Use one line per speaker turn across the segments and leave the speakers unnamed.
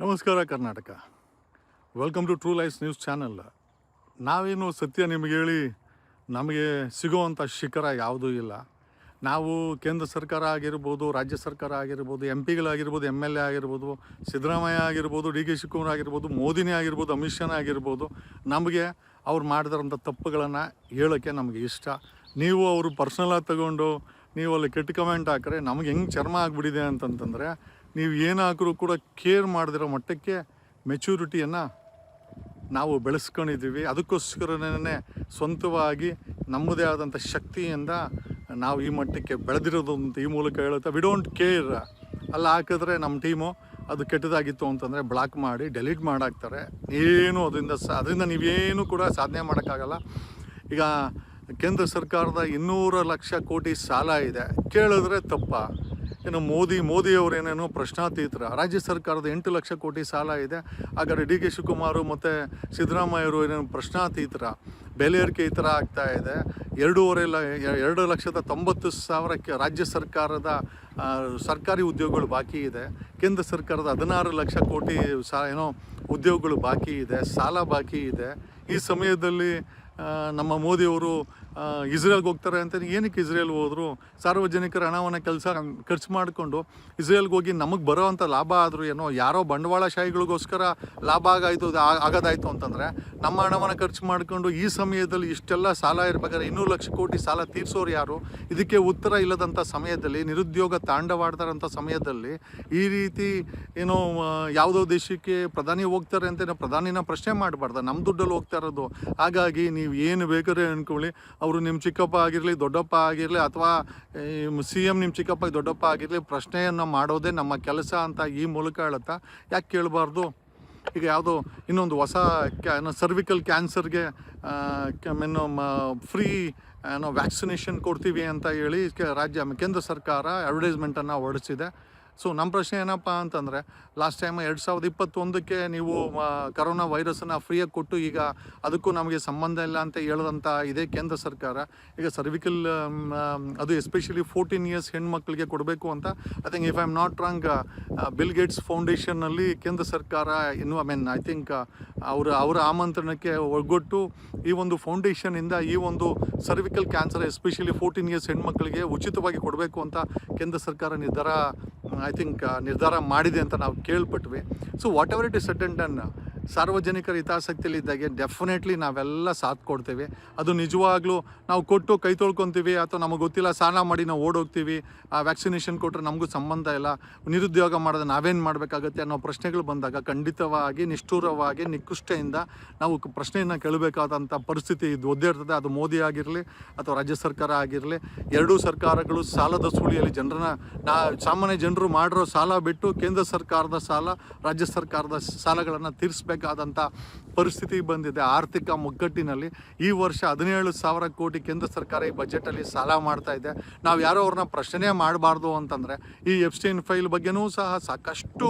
ನಮಸ್ಕಾರ Karnataka. Welcome to true life's news channel. ನಾವೇನು ಸತ್ಯ ನಿಮಗೆ ಹೇಳಿ ನಮಗೆ ಸಿಗೋವಂಥ ಶಿಖರ ಯಾವುದೂ ಇಲ್ಲ. ನಾವು ಕೇಂದ್ರ ಸರ್ಕಾರ ಆಗಿರ್ಬೋದು, ರಾಜ್ಯ ಸರ್ಕಾರ ಆಗಿರ್ಬೋದು, ಗಳಾಗಿರ್ಬೋದು, MLA ಆಗಿರ್ಬೋದು, ಸಿದ್ದರಾಮಯ್ಯ ಆಗಿರ್ಬೋದು, DK ಶಿವಕುಮಾರ್ ಆಗಿರ್ಬೋದು, ಮೋದಿನೇ ಆಗಿರ್ಬೋದು, ಅಮಿತ್ ಶಾನೇ ಆಗಿರ್ಬೋದು, ನಮಗೆ ಅವ್ರು ಮಾಡಿದಾರಂಥ ತಪ್ಪುಗಳನ್ನು ಹೇಳೋಕ್ಕೆ ನಮಗೆ ಇಷ್ಟ. ನೀವು ಅವರು ಪರ್ಸ್ನಲಾಗಿ ತಗೊಂಡು ನೀವು ಅಲ್ಲಿ ಕೆಟ್ಟ ಕಮೆಂಟ್ ಹಾಕಿದ್ರೆ ನಮಗೆ ಹೆಂಗೆ ಚರ್ಮ ಆಗಿಬಿಟ್ಟಿದೆ ಅಂತಂತಂದರೆ, ನೀವು ಏನು ಹಾಕಿದ್ರು ಕೂಡ ಕೇರ್ ಮಾಡದಿರೋ ಮಟ್ಟಕ್ಕೆ ಮೆಚೂರಿಟಿಯನ್ನು ನಾವು ಬೆಳೆಸ್ಕೊಂಡಿದ್ದೀವಿ. ಅದಕ್ಕೋಸ್ಕರನೇ ಸ್ವಂತವಾಗಿ ನಮ್ಮದೇ ಆದಂಥ ಶಕ್ತಿಯಿಂದ ನಾವು ಈ ಮಟ್ಟಕ್ಕೆ ಬೆಳೆದಿರೋದು ಅಂತ ಈ ಮೂಲಕ ಹೇಳುತ್ತಾ, ವಿ ಡೋಂಟ್ ಕೇರ್. ಅಲ್ಲ ಹಾಕಿದ್ರೆ ನಮ್ಮ ಟೀಮು ಅದು ಕೆಟ್ಟದಾಗಿತ್ತು ಅಂತಂದರೆ ಬ್ಲಾಕ್ ಮಾಡಿ ಡೆಲೀಟ್ ಮಾಡಾಕ್ತಾರೆ. ಏನು ಅದರಿಂದ ನೀವೇನು ಕೂಡ ಸಾಧನೆ ಮಾಡೋಕ್ಕಾಗಲ್ಲ. ಈಗ ಕೇಂದ್ರ ಸರ್ಕಾರದ 200 ಲಕ್ಷ ಕೋಟಿ ಸಾಲ ಇದೆ, ಕೇಳಿದ್ರೆ ತಪ್ಪ. ಇನ್ನು ಮೋದಿಯವರು ಏನೇನೋ ಪ್ರಶ್ನಾತೀತರ. ರಾಜ್ಯ ಸರ್ಕಾರದ 8 ಲಕ್ಷ ಕೋಟಿ ಸಾಲ ಇದೆ, ಹಾಗಾದರೆ DK ಶಿವಕುಮಾರ್ ಮತ್ತು ಸಿದ್ದರಾಮಯ್ಯವರು ಏನೇನು ಪ್ರಶ್ನಾತೀತರ. ಬೆಲೆ ಏರಿಕೆ ಈ ಥರ ಆಗ್ತಾ ಇದೆ. 2,90,000 ರಾಜ್ಯ ಸರ್ಕಾರದ ಸರ್ಕಾರಿ ಉದ್ಯೋಗಗಳು ಬಾಕಿ ಇದೆ. ಕೇಂದ್ರ ಸರ್ಕಾರದ 16 ಲಕ್ಷ ಕೋಟಿ ಉದ್ಯೋಗಗಳು ಬಾಕಿ ಇದೆ, ಸಾಲ ಬಾಕಿ ಇದೆ. ಈ ಸಮಯದಲ್ಲಿ ನಮ್ಮ ಮೋದಿಯವರು ಇಸ್ರೇಲ್ಗೆ ಹೋಗ್ತಾರೆ ಅಂತ. ಏನಕ್ಕೆ ಇಸ್ರೇಲ್ಗೆ ಹೋದರು? ಸಾರ್ವಜನಿಕರ ಹಣವನ್ನು ಖರ್ಚು ಮಾಡಿಕೊಂಡು ಇಸ್ರೇಲ್ಗೆ ಹೋಗಿ ನಮಗೆ ಬರೋವಂಥ ಲಾಭ ಆದರೂ ಏನೋ, ಯಾರೋ ಬಂಡವಾಳಶಾಹಿಗಳಿಗೋಸ್ಕರ ಲಾಭ ಆಗೋದಾಯಿತು ಅಂತಂದರೆ ನಮ್ಮ ಹಣವನ್ನು ಖರ್ಚು ಮಾಡಿಕೊಂಡು ಈ ಸಮಯದಲ್ಲಿ ಇಷ್ಟೆಲ್ಲ ಸಾಲ ಇರಬೇಕಾದ್ರೆ 200 ಲಕ್ಷ ಕೋಟಿ ಸಾಲ ತೀರಿಸೋರು ಯಾರು? ಇದಕ್ಕೆ ಉತ್ತರ ಇಲ್ಲದಂಥ ಸಮಯದಲ್ಲಿ, ನಿರುದ್ಯೋಗ ತಾಂಡವಾಡ್ತಾರಂಥ ಸಮಯದಲ್ಲಿ ಈ ರೀತಿ ಯಾವುದೋ ದೇಶಕ್ಕೆ ಪ್ರಧಾನಿ ಹೋಗ್ತಾರೆ ಅಂತ ಪ್ರಧಾನಿನ ಪ್ರಶ್ನೆ ಮಾಡಬಾರ್ದು. ನಮ್ಮ ದುಡ್ಡಲ್ಲಿ ಹೋಗ್ತಾ ಇರೋದು. ಹಾಗಾಗಿ ನೀವು ಏನು ಬೇಕಾದ್ರೆ ಅಂದ್ಕೊಳ್ಳಿ, ಅವರು ನಿಮ್ಮ ಚಿಕ್ಕಪ್ಪ ಆಗಿರಲಿ, ದೊಡ್ಡಪ್ಪ ಆಗಿರಲಿ, ಅಥವಾ CM ನಿಮ್ಮ ಚಿಕ್ಕಪ್ಪ ದೊಡ್ಡಪ್ಪ ಆಗಿರಲಿ, ಪ್ರಶ್ನೆಯನ್ನು ಮಾಡೋದೇ ನಮ್ಮ ಕೆಲಸ ಅಂತ ಈ ಮೂಲಕ ಹೇಳುತ್ತಾ, ಯಾಕೆ ಕೇಳಬಾರ್ದು? ಈಗ ಯಾವುದೋ ಇನ್ನೊಂದು ಹೊಸ ಸರ್ವಿಕಲ್ ಕ್ಯಾನ್ಸರ್ಗೆ ಫ್ರೀ ವ್ಯಾಕ್ಸಿನೇಷನ್ ಕೊಡ್ತೀವಿ ಅಂತ ಹೇಳಿ ಕೇಂದ್ರ ಸರ್ಕಾರ ಅಡ್ವರ್ಟೈಸ್ಮೆಂಟನ್ನು ಹೊರಡಿಸಿದೆ. ಸೊ ನಮ್ಮ ಪ್ರಶ್ನೆ ಏನಪ್ಪ ಅಂತಂದರೆ, ಲಾಸ್ಟ್ ಟೈಮ್ 2021ಕ್ಕೆ ನೀವು ಕರೋನಾ ವೈರಸನ್ನು ಫ್ರೀಯಾಗಿ ಕೊಟ್ಟು ಈಗ ಅದಕ್ಕೂ ನಮಗೆ ಸಂಬಂಧ ಇಲ್ಲ ಅಂತ ಹೇಳದಂಥ ಇದೇ ಕೇಂದ್ರ ಸರ್ಕಾರ ಈಗ ಸರ್ವಿಕಲ್ ಅದು ಎಸ್ಪೆಷಲಿ 14 ಇಯರ್ಸ್ ಹೆಣ್ಮಕ್ಳಿಗೆ ಕೊಡಬೇಕು ಅಂತ I think, if I am not wrong, Bill Gates ಫೌಂಡೇಶನ್ನಲ್ಲಿ ಕೇಂದ್ರ ಸರ್ಕಾರ ಐ ಥಿಂಕ್ ಅವರ ಆಮಂತ್ರಣಕ್ಕೆ ಒಗ್ಗೊಟ್ಟು ಈ ಒಂದು ಫೌಂಡೇಶನಿಂದ ಈ ಒಂದು ಸರ್ವಿಕಲ್ ಕ್ಯಾನ್ಸರ್ ಎಸ್ಪೆಷಲಿ 14 ಇಯರ್ಸ್ ಹೆಣ್ಮಕ್ಳಿಗೆ ಉಚಿತವಾಗಿ ಕೊಡಬೇಕು ಅಂತ ಕೇಂದ್ರ ಸರ್ಕಾರ ನಿರ್ಧಾರ ಮಾಡಿದೆ ಅಂತ ನಾವು ಕೇಳ್ಪಟ್ವಿ. So whatever it is said and done, ಸಾರ್ವಜನಿಕರ ಹಿತಾಸಕ್ತಿಯಲ್ಲಿದ್ದಾಗೆ ಡೆಫಿನೆಟ್ಲಿ ನಾವೆಲ್ಲ ಸಾಥ್ ಕೊಡ್ತೇವೆ. ಅದು ನಿಜವಾಗ್ಲೂ ನಾವು ಕೊಟ್ಟು ಕೈ ತೊಳ್ಕೊತೀವಿ ಅಥವಾ ನಮಗೆ ಗೊತ್ತಿಲ್ಲ ಸಾಲ ಮಾಡಿ ನಾವು ಓಡೋಗ್ತೀವಿ, ವ್ಯಾಕ್ಸಿನೇಷನ್ ಕೊಟ್ಟರೆ ನಮಗೂ ಸಂಬಂಧ ಇಲ್ಲ, ನಿರುದ್ಯೋಗ ಮಾಡಿದ್ರೆ ನಾವೇನು ಮಾಡಬೇಕಾಗತ್ತೆ ಅನ್ನೋ ಪ್ರಶ್ನೆಗಳು ಬಂದಾಗ ಖಂಡಿತವಾಗಿ ನಿಷ್ಠುರವಾಗಿ ನಿಕೃಷ್ಟೆಯಿಂದ ನಾವು ಪ್ರಶ್ನೆಯನ್ನು ಕೇಳಬೇಕಾದಂಥ ಪರಿಸ್ಥಿತಿ ಒದ್ದೇ ಇರ್ತದೆ. ಅದು ಮೋದಿ ಆಗಿರಲಿ ಅಥವಾ ರಾಜ್ಯ ಸರ್ಕಾರ ಆಗಿರಲಿ, ಎರಡೂ ಸರ್ಕಾರಗಳು ಸಾಲದ ಸುಳಿಯಲ್ಲಿ ಸಾಮಾನ್ಯ ಜನರು ಮಾಡಿರೋ ಸಾಲ ಬಿಟ್ಟು ಕೇಂದ್ರ ಸರ್ಕಾರದ ಸಾಲ, ರಾಜ್ಯ ಸರ್ಕಾರದ ಸಾಲಗಳನ್ನು ತೀರಿಸಬೇಕಾದಂಥ ಪರಿಸ್ಥಿತಿ ಬಂದಿದೆ. ಆರ್ಥಿಕ ಮುಗ್ಗಟ್ಟಿನಲ್ಲಿ ಈ ವರ್ಷ 17,000 ಕೋಟಿ ಕೇಂದ್ರ ಸರ್ಕಾರ ಈ ಬಜೆಟಲ್ಲಿ ಸಾಲ ಮಾಡ್ತಾ ಇದೆ. ನಾವು ಯಾರೋ ಅವ್ರನ್ನ ಪ್ರಶ್ನೆ ಮಾಡಬಾರ್ದು ಅಂತಂದರೆ, ಈ ಎಪ್ಸ್ಟೈನ್ ಫೈಲ್ ಬಗ್ಗೆನೂ ಸಹ ಸಾಕಷ್ಟು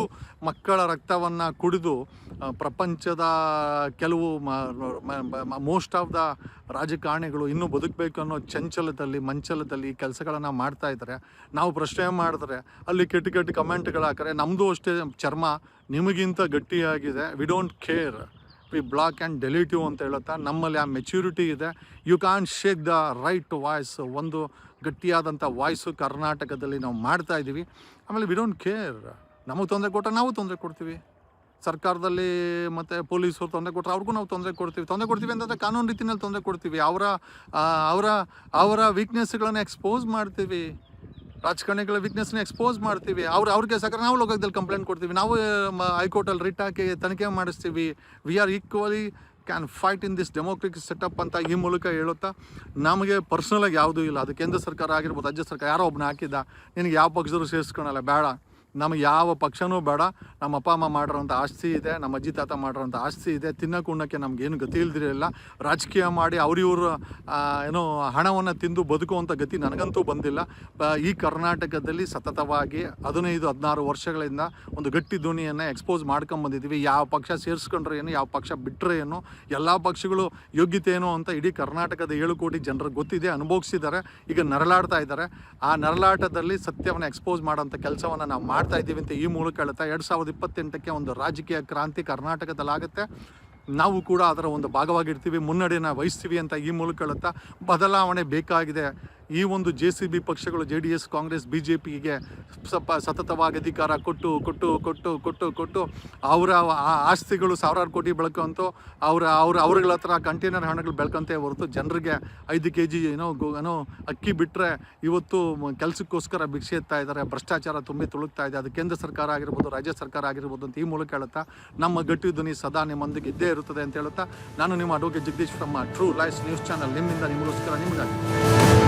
ಮಕ್ಕಳ ರಕ್ತವನ್ನು ಕುಡಿದು ಪ್ರಪಂಚದ ಕೆಲವು ಮೋಸ್ಟ್ ಆಫ್ ದ ರಾಜಕಾರಣಿಗಳು ಇನ್ನೂ ಬದುಕಬೇಕು ಅನ್ನೋ ಮಂಚಲದಲ್ಲಿ ಈ ಕೆಲಸಗಳನ್ನು ಮಾಡ್ತಾ ಇದ್ದಾರೆ. ನಾವು ಪ್ರಶ್ನೆ ಮಾಡಿದ್ರೆ ಅಲ್ಲಿ ಕೆಟ್ಟ ಕಮೆಂಟ್ಗಳು ಹಾಕಿದ್ರೆ ನಮ್ಮದು ಅಷ್ಟೇ ಚರ್ಮ ನಿಮಗಿಂತ ಗಟ್ಟಿಯಾಗಿದೆ. We don't care, we block and delete you ಅಂತ ಹೇಳುತ್ತಾ, ನಮ್ಮಲ್ಲಿ ಆ ಮೆಚ್ಯೂರಿಟಿ ಇದೆ. You can shake the right voice, ಒಂದು ಗಟ್ಟಿಯಾದಂಥ ವಾಯ್ಸು ಕರ್ನಾಟಕದಲ್ಲಿ ನಾವು ಮಾಡ್ತಾ ಇದ್ದೀವಿ. ಆಮೇಲೆ ವಿ ಡೋಂಟ್ ಕೇರ್, ನಮಗೆ ತೊಂದರೆ ಕೊಟ್ಟರೆ ನಾವು ತೊಂದರೆ ಕೊಡ್ತೀವಿ. ಸರ್ಕಾರದಲ್ಲಿ ಮತ್ತು ಪೊಲೀಸರು ತೊಂದರೆ ಕೊಟ್ಟರೆ ಅವ್ರಿಗೂ ನಾವು ತೊಂದರೆ ಕೊಡ್ತೀವಿ ಅಂತಂದರೆ ಕಾನೂನು ರೀತಿಯಲ್ಲಿ ತೊಂದರೆ ಕೊಡ್ತೀವಿ. ಅವರ ವೀಕ್ನೆಸ್ಗಳನ್ನು ಎಕ್ಸ್ಪೋಸ್ ಮಾಡ್ತೀವಿ, ರಾಜಕಾರಣಿಗಳ ವೀಕ್ನೆಸ್ನ ಎಕ್ಸ್ಪೋಸ್ ಮಾಡ್ತೀವಿ. ಅವ್ರಿಗೆ ಸಾಕಾರ ನಾವು ಲೋಕದಲ್ಲಿ ಕಂಪ್ಲೇಂಟ್ ಕೊಡ್ತೀವಿ, ನಾವು ಹೈಕೋರ್ಟಲ್ಲಿ ರಿಟ್ ಹಾಕಿ ತನಿಖೆ ಮಾಡಿಸ್ತೀವಿ. We are equally can fight in this democratic setup ಅಂತ ಈ ಮೂಲಕ ಹೇಳುತ್ತಾ, ನಮಗೆ ಪರ್ಸ್ನಲಾಗಿ ಯಾವುದೂ ಇಲ್ಲ. ಅದು ಕೇಂದ್ರ ಸರ್ಕಾರ ಆಗಿರ್ಬೋದು, ರಾಜ್ಯ ಸರ್ಕಾರ ಯಾರೋ ಒಬ್ಬನ ಹಾಕಿದ್ದ, ನಿನಗೆ ಯಾವ ಪಕ್ಷದವರು ಸೇರಿಸ್ಕೊಳಲ್ಲ, ಬೇಡ, ನಮಗೆ ಯಾವ ಪಕ್ಷನೂ ಬೇಡ. ನಮ್ಮ ಅಪ್ಪ ಅಮ್ಮ ಮಾಡಿರೋಂಥ ಆಸ್ತಿ ಇದೆ, ನಮ್ಮ ಅಜ್ಜಿ ತಾತ ಮಾಡಿರೋಂಥ ಆಸ್ತಿ ಇದೆ, ತಿನ್ನೋಕೆ ಉಣ್ಣೋಕ್ಕೆ ನಮಗೇನು ಗತಿ ಇಲ್ದಿರಲಿಲ್ಲ. ರಾಜಕೀಯ ಮಾಡಿ ಇವರು ಹಣವನ್ನು ತಿಂದು ಬದುಕುವಂಥ ಗತಿ ನನಗಂತೂ ಬಂದಿಲ್ಲ. ಈ ಕರ್ನಾಟಕದಲ್ಲಿ ಸತತವಾಗಿ 15-16 ವರ್ಷಗಳಿಂದ ಒಂದು ಗಟ್ಟಿ ಧ್ವನಿಯನ್ನು ಎಕ್ಸ್ಪೋಸ್ ಮಾಡ್ಕೊಂಬಂದಿದ್ದೀವಿ. ಯಾವ ಪಕ್ಷ ಸೇರಿಸ್ಕೊಂಡ್ರೆ ಏನು, ಯಾವ ಪಕ್ಷ ಬಿಟ್ಟರೆ ಏನು, ಎಲ್ಲ ಪಕ್ಷಗಳು ಯೋಗ್ಯತೆ ಏನು ಅಂತ ಇಡೀ ಕರ್ನಾಟಕದ 7 ಕೋಟಿ ಜನರಿಗೆ ಗೊತ್ತಿದೆ, ಅನುಭವಿಸಿದ್ದಾರೆ, ಈಗ ನರಳಾಡ್ತಾ ಇದ್ದಾರೆ. ಆ ನರಳಾಟದಲ್ಲಿ ಸತ್ಯವನ್ನು ಎಕ್ಸ್ಪೋಸ್ ಮಾಡೋಂಥ ಕೆಲಸವನ್ನು ನಾವು ಮಾಡ್ತಾ ಇದ್ದೀವಿ ಅಂತ ಈ ಮೂಲಕ ಹೇಳ್ತಾ 2028ಕ್ಕೆ ಒಂದು ರಾಜಕೀಯ ಕ್ರಾಂತಿ ಕರ್ನಾಟಕದಲ್ಲಾಗುತ್ತೆ. ನಾವು ಕೂಡ ಅದರ ಒಂದು ಭಾಗವಾಗಿರ್ತೀವಿ, ಮುನ್ನಡೆನ ವಹಿಸ್ತೀವಿ ಅಂತ ಈ ಮೂಲಕ ಹೇಳುತ್ತಾ, ಬದಲಾವಣೆ ಬೇಕಾಗಿದೆ. ಈ ಒಂದು JCB ಪಕ್ಷಗಳು JDS, ಕಾಂಗ್ರೆಸ್, BJPಗೆ ಸತತವಾಗಿ ಅಧಿಕಾರ ಕೊಟ್ಟು ಅವರ ಆಸ್ತಿಗಳು ಸಾವಿರಾರು ಕೋಟಿ ಬೆಳ್ಕೊಂತು, ಅವ್ರಗಳ ಹತ್ರ ಕಂಟೈನರ್ ಹಣಗಳು ಬೆಳ್ಕೊಂತೇ ಹೊರತು ಜನರಿಗೆ 5 kg ಏನೋ ಅಕ್ಕಿ ಬಿಟ್ಟರೆ ಇವತ್ತು ಕೆಲಸಕ್ಕೋಸ್ಕರ ಭಿಕ್ಷೆ ಎತ್ತಾ ಇದ್ದಾರೆ. ಭ್ರಷ್ಟಾಚಾರ ತುಂಬಿ ತುಳುಕ್ತಾ ಇದೆ. ಅದು ಕೇಂದ್ರ ಸರ್ಕಾರ ಆಗಿರ್ಬೋದು, ರಾಜ್ಯ ಸರ್ಕಾರ ಆಗಿರ್ಬೋದು ಅಂತ ಈ ಮೂಲಕ ಹೇಳುತ್ತಾ, ನಮ್ಮ ಗಟ್ಟಿ ಧ್ವನಿ ಸದಾ ನಿಮ್ಮೊಂದಿಗೆ ಇದ್ದೇ ಇರುತ್ತದೆ ಅಂತ ಹೇಳುತ್ತಾ, ನಾನು ನಿಮ್ಮ advocate Jagadish from true life news channel, ನಿಮ್ಮಿಂದ ನಿಮಗೋಸ್ಕರ ನಿಮಗಾಗಿ.